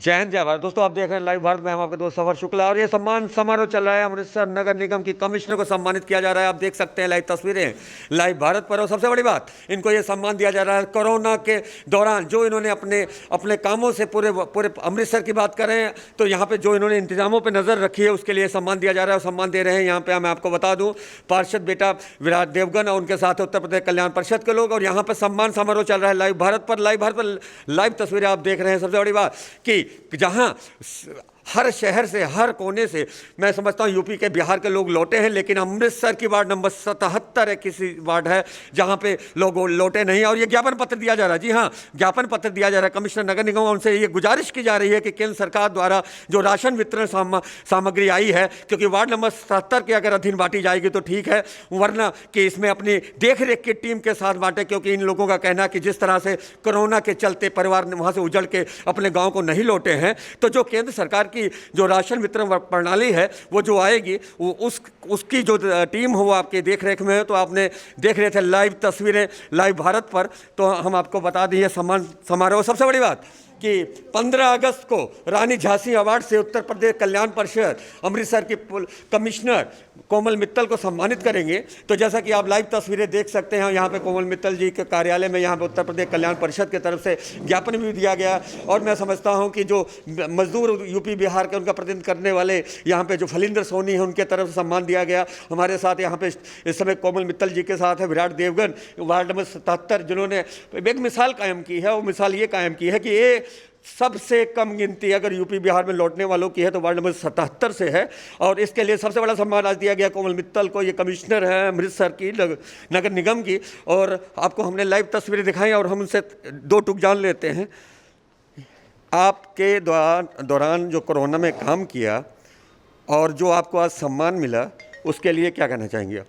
जय हिंद जय भारत। दोस्तों आप देख रहे हैं लाइव भारत में, हम आपके दोस्त सफर शुक्ला और ये सम्मान समारोह चल रहा है। अमृतसर नगर निगम की कमिश्नर को सम्मानित किया जा रहा है। आप देख सकते हैं लाइव तस्वीरें लाइव भारत पर। और सबसे बड़ी बात, इनको ये सम्मान दिया जा रहा है कोरोना के दौरान जो इन्होंने अपने अपने कामों से पूरे अमृतसर की बात करें तो यहाँ पे जो इन्होंने इंतजामों पर नजर रखी है उसके लिए सम्मान दिया जा रहा है। और सम्मान दे रहे हैं यहाँ पे, मैं आपको बता दूं, पार्षद बेटा विराट देवगन और उनके साथ उत्तर प्रदेश कल्याण परिषद के लोग। और यहाँ पर सम्मान समारोह चल रहा है लाइव भारत पर। लाइव तस्वीरें आप देख रहे हैं। सबसे बड़ी बात कि जहां हर शहर से, हर कोने से, मैं समझता हूं यूपी के, बिहार के लोग लौटे हैं, लेकिन अमृतसर की वार्ड नंबर 77 है, किसी वार्ड है जहां पे लोग लौटे नहीं। और ये ज्ञापन पत्र दिया जा रहा है। जी हां, ज्ञापन पत्र दिया जा रहा है कमिश्नर नगर निगम। उनसे ये गुजारिश की जा रही है कि केंद्र सरकार द्वारा जो राशन वितरण सामग्री आई है, क्योंकि वार्ड नंबर 77 के अगर अधीन बांटी जाएगी तो ठीक है, वरना कि इसमें अपनी देख रेख की टीम के साथ बांटे। क्योंकि इन लोगों का कहना है कि जिस तरह से कोरोना के चलते परिवार वहां से उजड़ के अपने गाँव को नहीं लौटे हैं, तो जो केंद्र सरकार की जो राशन वितरण प्रणाली है वो जो आएगी, वो उसकी जो टीम हो वो आपके देख रेख में है। तो आपने देख रहे थे लाइव तस्वीरें लाइव भारत पर। तो हम आपको बता दिए सम्मान समारोह। सबसे बड़ी बात कि 15 अगस्त को रानी झांसी अवार्ड से उत्तर प्रदेश कल्याण परिषद अमृतसर की कमिश्नर कोमल मित्तल को सम्मानित करेंगे। तो जैसा कि आप लाइव तस्वीरें देख सकते हैं, यहाँ पे कोमल मित्तल जी के कार्यालय में यहाँ पे उत्तर प्रदेश कल्याण परिषद की तरफ से ज्ञापन भी दिया गया। और मैं समझता हूँ कि जो मजदूर यूपी बिहार के उनका प्रतिनिधित्व करने वाले यहाँ पे जो फलिंदर सोनी है, उनके तरफ से सम्मान दिया गया। हमारे साथ यहाँ पे इस समय कोमल मित्तल जी के साथ है विराट देवगन, वार्ड नंबर 77, जिन्होंने एक मिसाल कायम की है। वो मिसाल ये कायम की है कि ये सबसे कम गिनती अगर यूपी बिहार में लौटने वालों की है तो वार्ड नंबर 77 से है। और इसके लिए सबसे बड़ा सम्मान आज दिया गया कोमल मित्तल को। ये कमिश्नर है अमृतसर की नगर निगम की। और आपको हमने लाइव तस्वीरें दिखाई और हम उनसे दो टुक जान लेते हैं। आपके दौरान जो कोरोना में काम किया और जो आपको आज सम्मान मिला, उसके लिए क्या कहना चाहेंगे आप?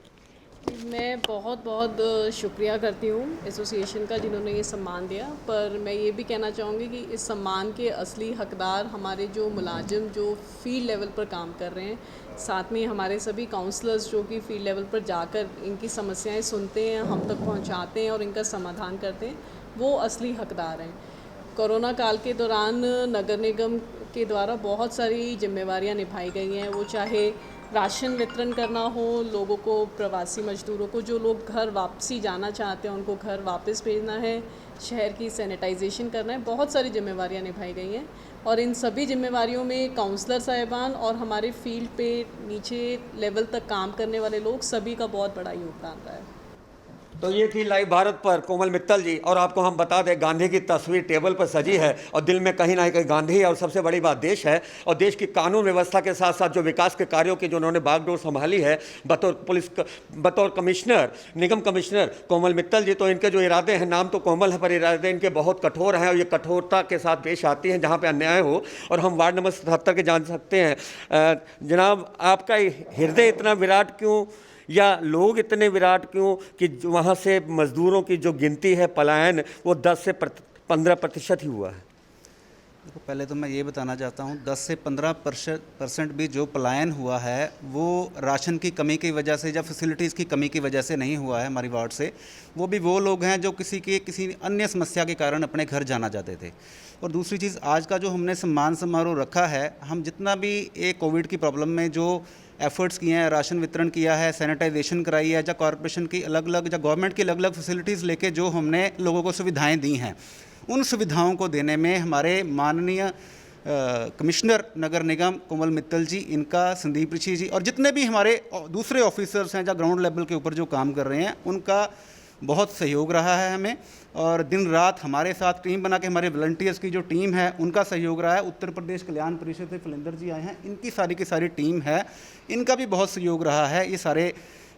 मैं बहुत बहुत शुक्रिया करती हूँ एसोसिएशन का जिन्होंने ये सम्मान दिया। पर मैं ये भी कहना चाहूँगी कि इस सम्मान के असली हकदार हमारे जो मुलाजिम जो फील्ड लेवल पर काम कर रहे हैं, साथ में हमारे सभी काउंसलर्स जो कि फील्ड लेवल पर जाकर इनकी समस्याएं सुनते हैं, हम तक पहुँचाते हैं और इनका समाधान करते हैं, वो असली हकदार हैं। कोरोना काल के दौरान नगर निगम के द्वारा बहुत सारी जिम्मेवारियाँ निभाई गई हैं। वो चाहे राशन वितरण करना हो, लोगों को, प्रवासी मजदूरों को, जो लोग घर वापसी जाना चाहते हैं उनको घर वापस भेजना है, शहर की सैनिटाइजेशन करना है, बहुत सारी जिम्मेवारियां निभाई गई हैं। और इन सभी जिम्मेवारियों में काउंसलर साहिबान और हमारे फील्ड पे नीचे लेवल तक काम करने वाले लोग सभी का बहुत बड़ा योगदान रहा है। तो ये थी लाइव भारत पर कोमल मित्तल जी। और आपको हम बता दें, गांधी की तस्वीर टेबल पर सजी है और दिल में कहीं ना कहीं गांधी है। और सबसे बड़ी बात देश है और देश की कानून व्यवस्था के साथ साथ जो विकास के कार्यों की जो उन्होंने बागडोर संभाली है बतौर कमिश्नर, निगम कमिश्नर कोमल मित्तल जी। तो इनके जो इरादे हैं, नाम तो कोमल है पर इरादे इनके बहुत कठोर हैं और ये कठोरता के साथ पेश आती हैं जहाँ पर अन्याय हो। और हम वार्ड नंबर 77 के जान सकते हैं। जनाब, आपका हृदय इतना विराट क्यों, या लोग इतने विराट क्यों कि वहाँ से मज़दूरों की जो गिनती है, पलायन, वो 10 से 15% ही हुआ है? देखो, पहले तो मैं ये बताना चाहता हूँ 10 से 15% भी जो पलायन हुआ है वो राशन की कमी की वजह से या फैसिलिटीज़ की कमी की वजह से नहीं हुआ है हमारी वार्ड से। वो भी वो लोग हैं जो किसी अन्य समस्या के कारण अपने घर जाना चाहते थे। और दूसरी चीज़, आज का जो हमने सम्मान समारोह रखा है, हम जितना भी एक कोविड की प्रॉब्लम में जो एफर्ट्स किए हैं, राशन वितरण किया है, सैनिटाइजेशन कराई है, या कॉरपोरेशन की अलग अलग या गवर्नमेंट की अलग अलग फैसिलिटीज़ लेके जो हमने लोगों को सुविधाएं दी हैं, उन सुविधाओं को देने में हमारे माननीय कमिश्नर नगर निगम कोमल मित्तल जी, इनका, संदीप ऋषि जी और जितने भी हमारे दूसरे ऑफिसर्स हैं जो ग्राउंड लेवल के ऊपर जो काम कर रहे हैं, उनका बहुत सहयोग रहा है हमें। और दिन रात हमारे साथ टीम बना के, हमारे वॉलंटियर्स की जो टीम है उनका सहयोग रहा है। उत्तर प्रदेश कल्याण परिषद से फलिंदर जी आए हैं, इनकी सारी की सारी टीम है, इनका भी बहुत सहयोग रहा है ये सारे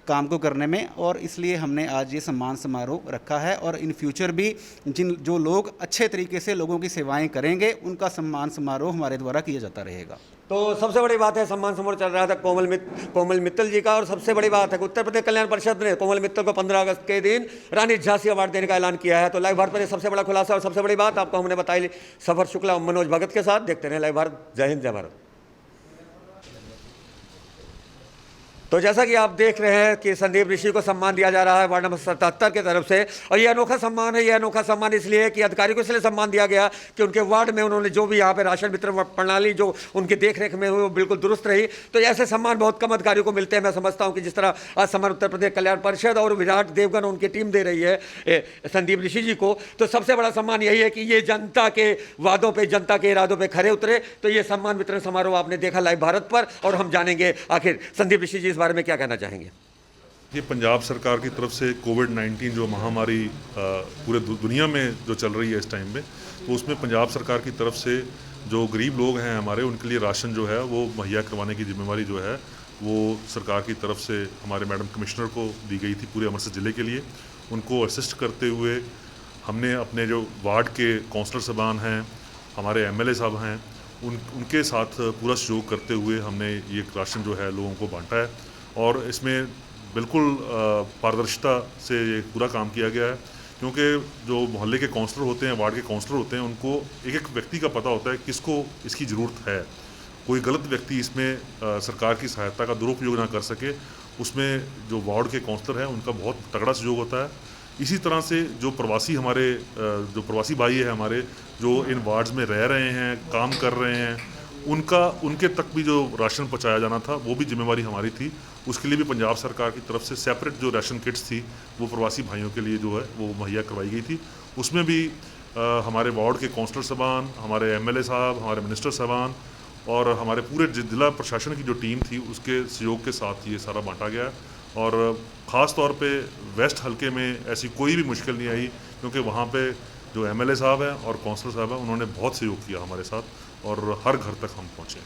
काम को करने में। और इसलिए हमने आज ये सम्मान समारोह रखा है। और इन फ्यूचर भी जो लोग अच्छे तरीके से लोगों की सेवाएं करेंगे, उनका सम्मान समारोह हमारे द्वारा किया जाता रहेगा। तो सबसे बड़ी बात है, सम्मान समारोह चल रहा था कोमल मित्तल जी का। और सबसे बड़ी बात है कि उत्तर प्रदेश कल्याण परिषद ने कोमल मित्तल को 15 अगस्त के दिन रानी झांसी अवार्ड देने का ऐलान किया है। तो लाइव भारत पर सबसे बड़ा खुलासा और सबसे बड़ी बात आपको हमने बताई सफर शुक्ला मनोज भगत के साथ। देखते रहे लाइव भारत। जय हिंद जय भारत। तो जैसा कि आप देख रहे हैं कि संदीप ऋषि को सम्मान दिया जा रहा है वार्ड नंबर 77 की तरफ से, और ये अनोखा सम्मान है। ये अनोखा सम्मान इसलिए है कि अधिकारी को इसलिए सम्मान दिया गया कि उनके वार्ड में उन्होंने जो भी यहाँ पे राशन वितरण प्रणाली जो उनकी देखरेख में हुई वो बिल्कुल दुरुस्त रही। तो ऐसे सम्मान बहुत कम अधिकारियों को मिलते हैं। मैं समझता हूँ कि जिस तरह आज सम्मान उत्तर प्रदेश कल्याण परिषद और विराट देवगन उनकी टीम दे रही है संदीप ऋषि जी को, तो सबसे बड़ा सम्मान यही है कि ये जनता के वादों पर, जनता के इरादों पर खरे उतरे। तो ये सम्मान वितरण समारोह आपने देखा लाइव भारत पर, और हम जानेंगे आखिर संदीप ऋषि जी इस बारे में क्या कहना चाहेंगे। ये पंजाब सरकार की तरफ से कोविड-19 जो महामारी पूरे दुनिया में जो चल रही है इस टाइम में, तो उसमें पंजाब सरकार की तरफ से जो गरीब लोग हैं हमारे, उनके लिए राशन जो है वो मुहैया करवाने की जिम्मेवारी जो है वो सरकार की तरफ से हमारे मैडम कमिश्नर को दी गई थी पूरे अमृतसर ज़िले के लिए। उनको असिस्ट करते हुए हमने अपने जो वार्ड के काउंसलर साहबान हैं, हमारे MLA साहब हैं, उनके साथ पूरा सहयोग करते हुए हमने ये राशन जो है लोगों को बांटा है। और इसमें बिल्कुल पारदर्शिता से ये पूरा काम किया गया है, क्योंकि जो मोहल्ले के काउंसलर होते हैं, वार्ड के काउंसलर होते हैं, उनको एक एक व्यक्ति का पता होता है किसको इसकी ज़रूरत है। कोई गलत व्यक्ति इसमें सरकार की सहायता का दुरुपयोग ना कर सके, उसमें जो वार्ड के काउंसलर हैं उनका बहुत तगड़ा सहयोग होता है। इसी तरह से जो प्रवासी हमारे जो प्रवासी भाई है हमारे, जो इन वार्ड्स में रह रहे हैं, काम कर रहे हैं, उनके तक भी जो राशन पहुंचाया जाना था वो भी जिम्मेवारी हमारी थी। उसके लिए भी पंजाब सरकार की तरफ से सेपरेट जो राशन किट्स थी वो प्रवासी भाइयों के लिए जो है वो मुहैया करवाई गई थी। उसमें भी हमारे वार्ड के काउंसलर साहबान, हमारे MLA साहब, हमारे मिनिस्टर साहबान और हमारे पूरे जिला प्रशासन की जो टीम थी उसके सहयोग के साथ ये सारा बांटा गया। और ख़ास तौर पे वेस्ट हलके में ऐसी कोई भी मुश्किल नहीं आई, क्योंकि वहाँ पे जो MLA साहब हैं और काउंसलर साहब हैं उन्होंने बहुत सहयोग किया हमारे साथ और हर घर तक हम पहुँचे।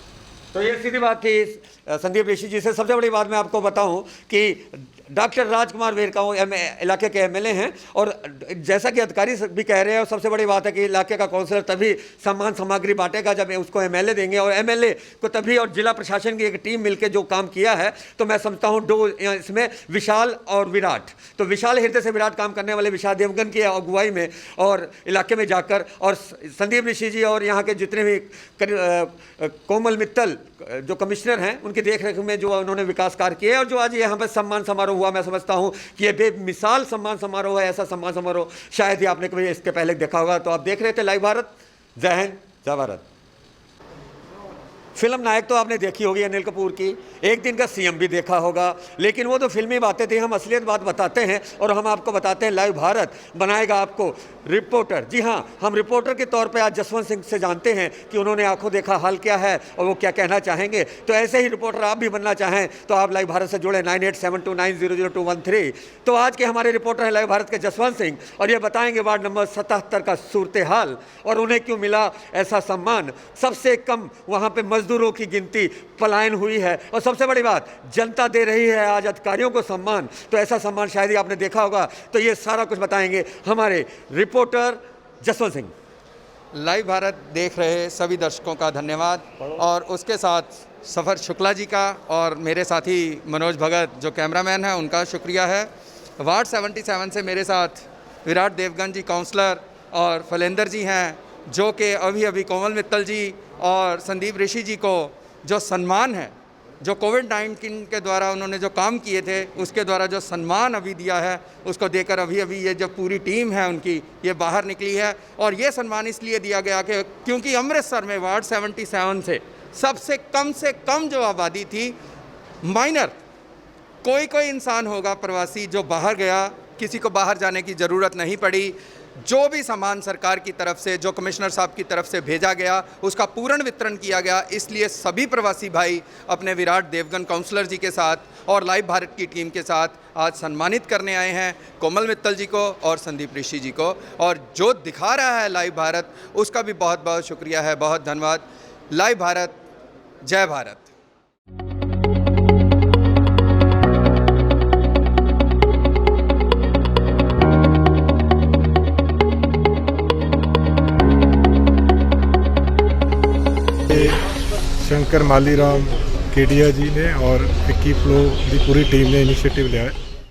तो ये सीधी बात थी संदीप ऋषि जी से। सबसे बड़ी बात मैं आपको बताऊं कि डॉक्टर राजकुमार वेरकाऊ इलाके के MLA हैं, और जैसा कि अधिकारी भी कह रहे हैं, और सबसे बड़ी बात है कि इलाके का काउंसलर तभी सम्मान सामग्री बांटेगा जब उसको MLA देंगे, और MLA को तभी, और जिला प्रशासन की एक टीम मिलकर जो काम किया है, तो मैं समझता हूँ इसमें विशाल और विराट, तो विशाल हृदय से विराट काम करने वाले विशाल देवगन की अगुवाई में और इलाके में जाकर, और संदीप ऋषि जी और यहाँ के जितने भी कोमल मित्तल जो कमिश्नर हैं उनकी देखरेख में जो उन्होंने विकास कार्य किए, और जो आज यहाँ पर सम्मान समारोह हुआ, मैं समझता हूँ कि ये बेमिसाल सम्मान समारोह है। ऐसा सम्मान समारोह शायद ही आपने कभी इसके पहले देखा होगा। तो आप देख रहे थे लाइव भारत। जय हिंद, जय भारत। फिल्म नायक तो आपने देखी होगी अनिल कपूर की, एक दिन का CM भी देखा होगा, लेकिन वो तो फिल्मी बातें थी। हम असलियत बात बताते हैं, और हम आपको बताते हैं लाइव भारत बनाएगा आपको रिपोर्टर। जी हाँ, हम रिपोर्टर के तौर पे आज जसवंत सिंह से जानते हैं कि उन्होंने आंखों देखा हाल क्या है और वो क्या कहना चाहेंगे। तो ऐसे ही रिपोर्टर आप भी बनना चाहें तो आप लाइव भारत से जुड़े 9872900213। तो आज के हमारे रिपोर्टर हैं लाइव भारत के जसवंत सिंह, और ये बताएंगे वार्ड नंबर 77 का सूरत हाल और उन्हें क्यों मिला ऐसा सम्मान। सबसे कम वहाँ पर मजदूरों की गिनती, पलायन हुई है, और सबसे बड़ी बात जनता दे रही है आज अधिकारियों को सम्मान। तो ऐसा सम्मान शायद ही आपने देखा होगा। तो ये सारा कुछ बताएंगे हमारे रिपोर्टर जसवंत सिंह। लाइव भारत देख रहे सभी दर्शकों का धन्यवाद, और उसके साथ सफ़र शुक्ला जी का और मेरे साथी मनोज भगत जो कैमरामैन हैं उनका शुक्रिया है। वार्ड 77 से मेरे साथ विराट देवगन जी काउंसलर और फलेंदर जी हैं, जो कि अभी कोमल मित्तल जी और संदीप ऋषि जी को जो सम्मान है, जो कोविड-19 के द्वारा उन्होंने जो काम किए थे उसके द्वारा जो सम्मान अभी दिया है, उसको देकर अभी ये जो पूरी टीम है उनकी ये बाहर निकली है। और ये सम्मान इसलिए दिया गया कि क्योंकि अमृतसर में वार्ड 77 से कम जो आबादी थी, माइनर कोई इंसान होगा प्रवासी जो बाहर गया, किसी को बाहर जाने की ज़रूरत नहीं पड़ी। जो भी सामान सरकार की तरफ से, जो कमिश्नर साहब की तरफ से भेजा गया, उसका पूर्ण वितरण किया गया। इसलिए सभी प्रवासी भाई अपने विराट देवगन काउंसलर जी के साथ और लाइव भारत की टीम के साथ आज सम्मानित करने आए हैं कोमल मित्तल जी को और संदीप ऋषि जी को। और जो दिखा रहा है लाइव भारत, उसका भी बहुत बहुत शुक्रिया है, बहुत धन्यवाद। लाइव भारत, जय भारत। शंकर मालीराम केडिया जी ने और विक्की फ्लो की पूरी टीम ने इनिशिएटिव लिया है।